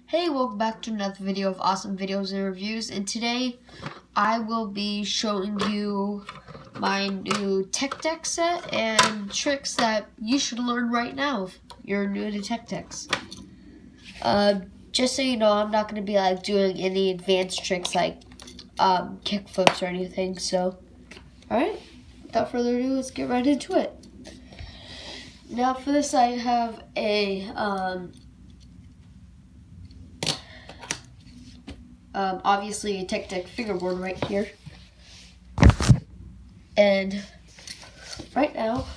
Hey, welcome back to another video of awesome videos and reviews, and today I will be showing you my new tech deck set and tricks that you should learn right now if you're new to tech decks. Just so you know, I'm not going to be doing any advanced tricks like kick flips or anything, so alright, without further ado, let's get right into it. Now for this I have a obviously a tech deck fingerboard right here. And right now,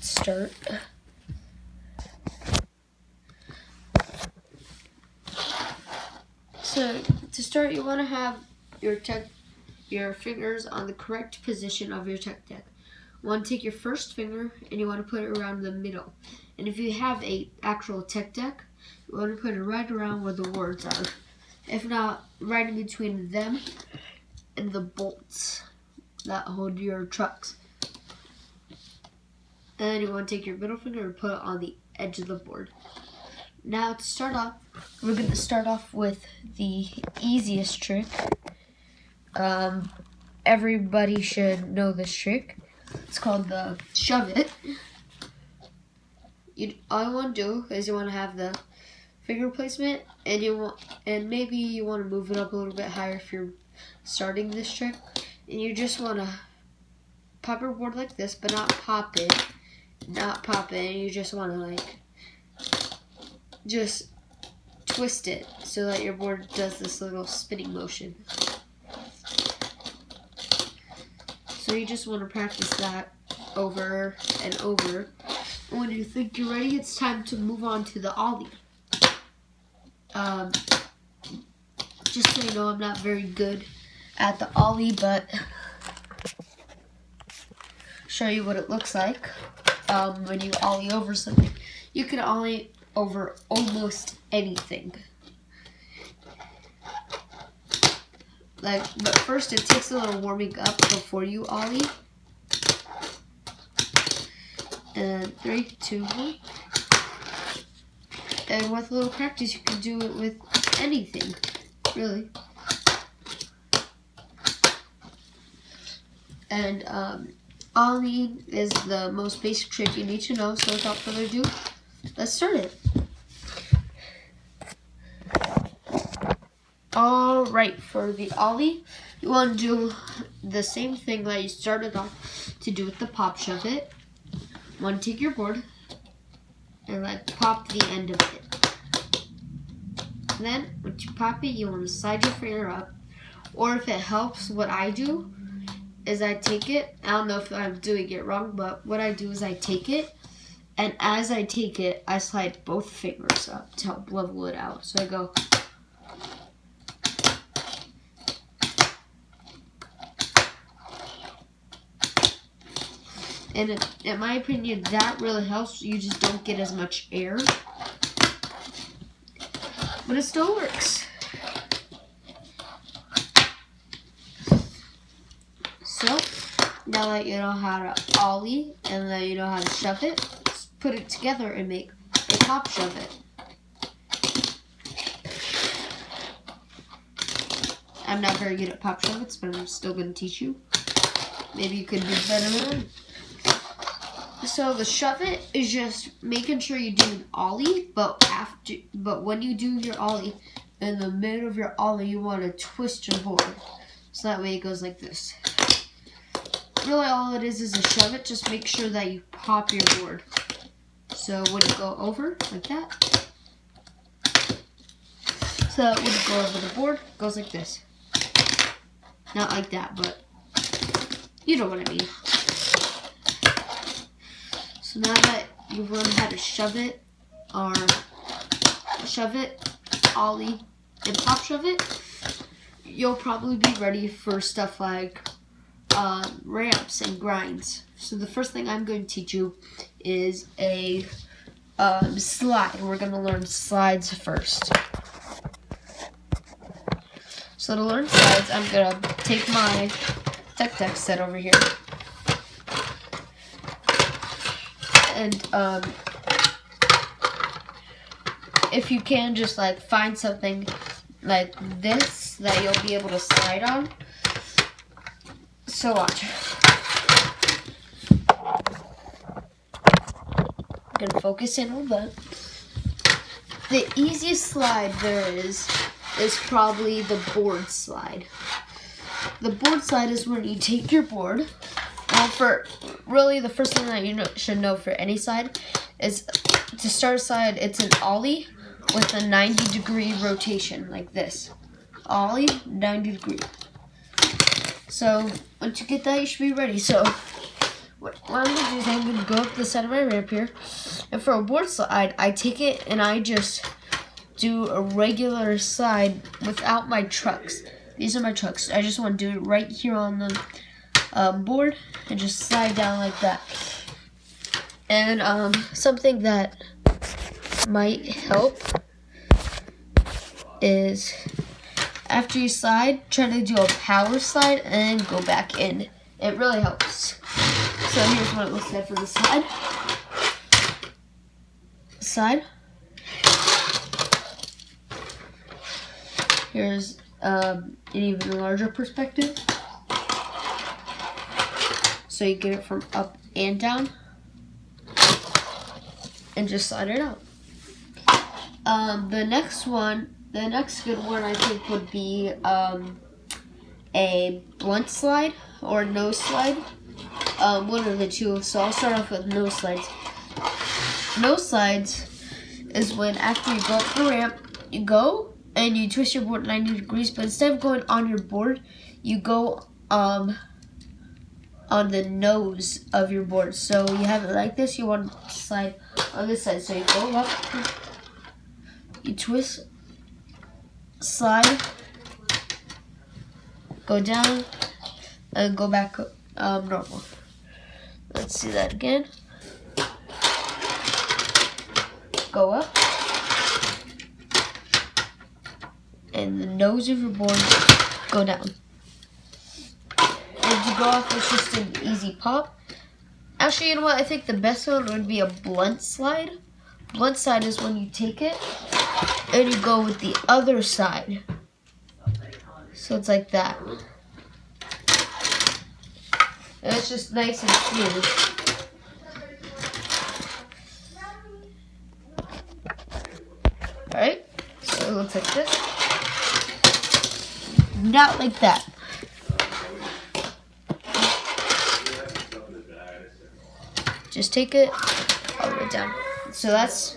start. So to start, you want to have your fingers on the correct position of your tech deck. You want to take your first finger and you want to put it around the middle. And if you have a actual tech deck, you want to put it right around where the words are. If not, right in between them and the bolts that hold your trucks. And then you want to take your middle finger and put it on the edge of the board. Now to start off, we're going to start off with the easiest trick. Everybody should know this trick. It's called the shove it. All you want to do is you want to have the finger placement, and maybe you want to move it up a little bit higher if you're starting this trick. And you just want to pop your board like this, but not pop it. And you just want to just twist it so that your board does this little spinning motion. So you just want to practice that over and over. And when you think you're ready, it's time to move on to the ollie. Just so you know, I'm not very good at the ollie, but show you what it looks like when you ollie over something. You can ollie over almost anything. But first it takes a little warming up before you ollie. And 3, 2, 1. And with a little practice, you can do it with anything, really. And ollieing is the most basic trick you need to know. So without further ado, let's start it. Alright, for the ollie, you want to do the same thing that you started off to do with the pop shove it. You want to take your board and pop the end of it. And then once you pop it, you want to slide your finger up. Or if it helps, what I do is I take it. I don't know if I'm doing it wrong, but what I do is I take it, and as I take it, I slide both fingers up to help level it out. So I go. And in my opinion, that really helps. You just don't get as much air. But it still works. So, now that you know how to ollie and that you know how to shove it, let's put it together and make a pop shove it. I'm not very good at pop shove it's, but I'm still going to teach you. Maybe you could do better than me. So the shove it is just making sure you do an ollie, but when you do your ollie, in the middle of your ollie, you want to twist your board. So that way it goes like this. Really all it is a shove it. Just make sure that you pop your board. So when you go over, like that. So that when you go over the board, it goes like this. Not like that, but you know what I mean. So now that you've learned how to shove it, ollie, and pop shove it, you'll probably be ready for stuff like ramps and grinds. So the first thing I'm going to teach you is a slide. We're going to learn slides first. So to learn slides, I'm going to take my tech deck set over here. And if you can, just like find something like this that you'll be able to slide on. So watch. I'm gonna focus in on that. The easiest slide there is probably the board slide. The board slide is when you take your board. Well, for really the first thing that you should know for any slide is to start a slide, it's an ollie with a 90-degree rotation like this. Ollie, 90 degree. So once you get that, you should be ready. So what I'm going to do is I'm going to go up the side of my ramp here. And for a board slide, I take it and I just do a regular slide without my trucks. These are my trucks. I just want to do it right here on the board and just slide down like that. And something that might help is after you slide, try to do a power slide and then go back in. It really helps. So here's what it looks like for the side. Here's an even larger perspective. So you get it from up and down. And just slide it out. The next good one I think would be a blunt slide or nose slide. One of the two. So I'll start off with nose slides. Nose slides is when after you go up the ramp, you go and you twist your board 90 degrees, but instead of going on your board, you go on the nose of your board. So you have it like this, you want to slide on this side. So you go up, you twist, slide, go down, and go back normal. Let's see that again. Go up, and the nose of your board, go down. And to go off, it's just an easy pop. Actually, you know what? I think the best one would be a blunt slide. Blunt slide is when you take it and you go with the other side. So it's like that. And it's just nice and smooth. Alright, so it looks like this. Not like that. Just take it all the way down. So that's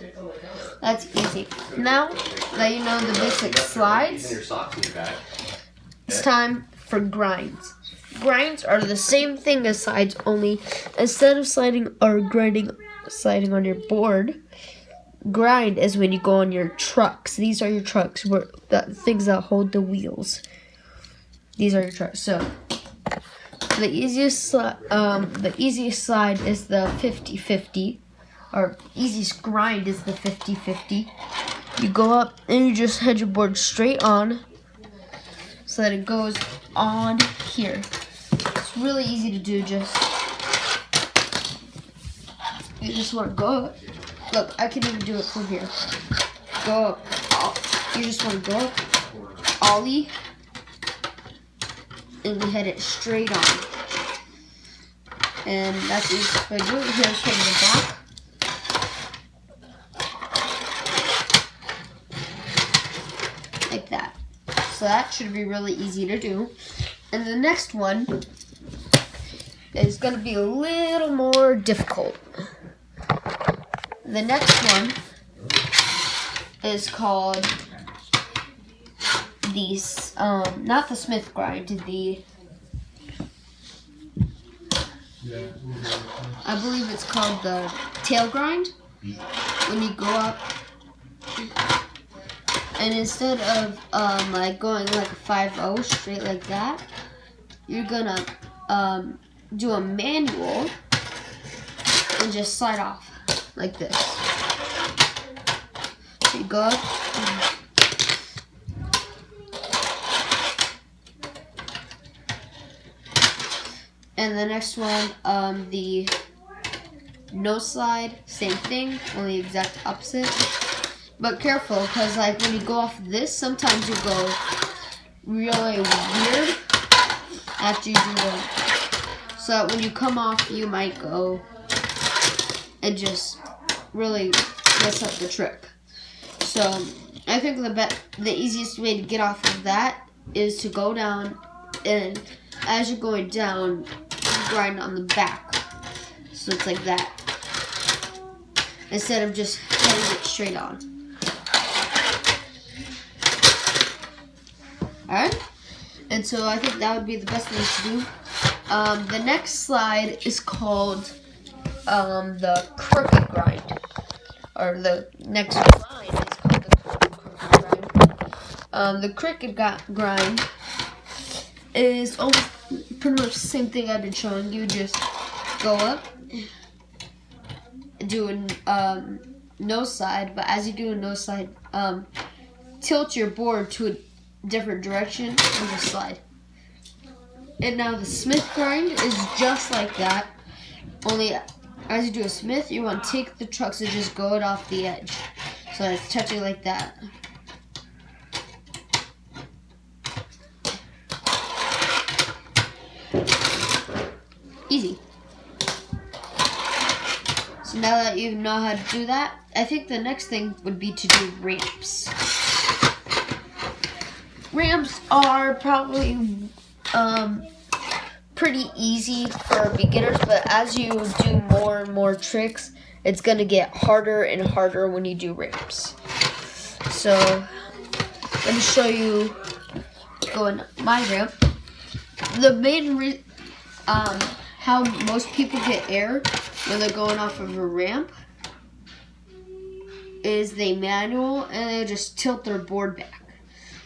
easy. Now that you know the basic slides, it's time for grinds. Grinds are the same thing as slides, only instead of sliding on your board, grind is when you go on your trucks. These are your trucks, the things that hold the wheels. These are your trucks. So the easiest slide is the 50-50, or easiest grind is the 50-50. You go up and you just head your board straight on so that it goes on here. It's really easy to do. You just want to go up. Look, I can even do it from here. Go up. You just want to go up, ollie, and we head it straight on. And that's the easiest way to do it. Here's from the back. Like that. So that should be really easy to do. And the next one is going to be a little more difficult. The next one is called not the Smith grind, I believe it's called the tail grind. When you go up, and instead of like going like a 5-0 straight like that, you're gonna do a manual and just slide off like this. So you go up. And the next one, the no slide, same thing, only exact opposite. But careful, because like when you go off this, sometimes you go really weird after you do that. So when you come off, you might go and just really mess up the trick. So I think the easiest way to get off of that is to go down, and as you're going down, you grind on the back. So it's like that, instead of just heading it straight on. Alright? And so I think that would be the best thing to do. The next slide is called the crooked grind. Or the next grind is called the crooked grind. The crooked grind is almost pretty much the same thing I've been showing you. Just go up, do a no slide, but as you do a no slide, tilt your board to a different direction and just slide. And now the Smith grind is just like that, only as you do a Smith, you want to take the trucks and just go it off the edge, so it's touching like that. Easy. So now that you know how to do that, I think the next thing would be to do ramps. Ramps are probably pretty easy for beginners, but as you do more and more tricks, it's going to get harder and harder when you do ramps. So let me show you going my ramp. The main how most people get air when they're going off of a ramp is they manual and they just tilt their board back,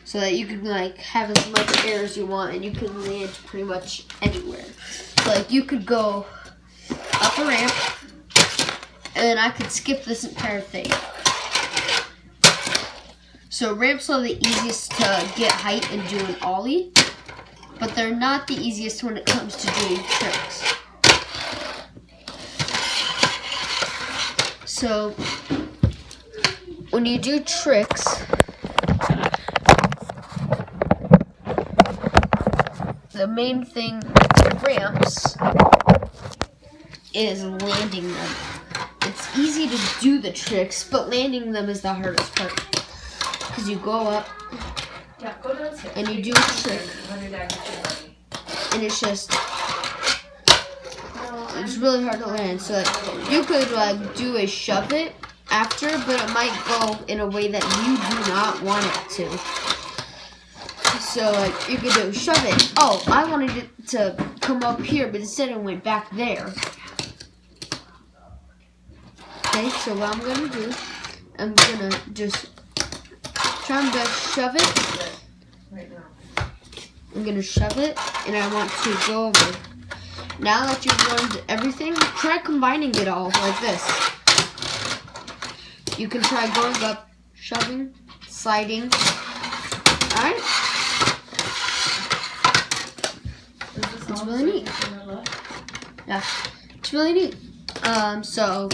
so that you can like have as much air as you want and you can land pretty much anywhere. So like you could go up a ramp and then I could skip this entire thing. So ramps are the easiest to get height and do an ollie, but they're not the easiest when it comes to doing tricks. So when you do tricks, the main thing with ramps is landing them. It's easy to do the tricks, but landing them is the hardest part. Because you go up and you do a trick, and it's really hard to land. So like, you could like do a shove it after, but it might go in a way that you do not want it to. So like you could do shove it. Oh, I wanted it to come up here, but instead it went back there. Okay, so what I'm gonna do, I'm gonna just try to shove it. I'm gonna shove it, and I want to go over. Now that you've learned everything, try combining it all like this. You can try going up, shoving, sliding. Alright? It's really neat. Yeah, it's really neat. So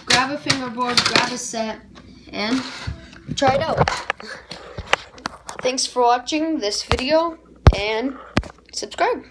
grab a fingerboard, grab a set, and try it out. Thanks for watching this video, and subscribe.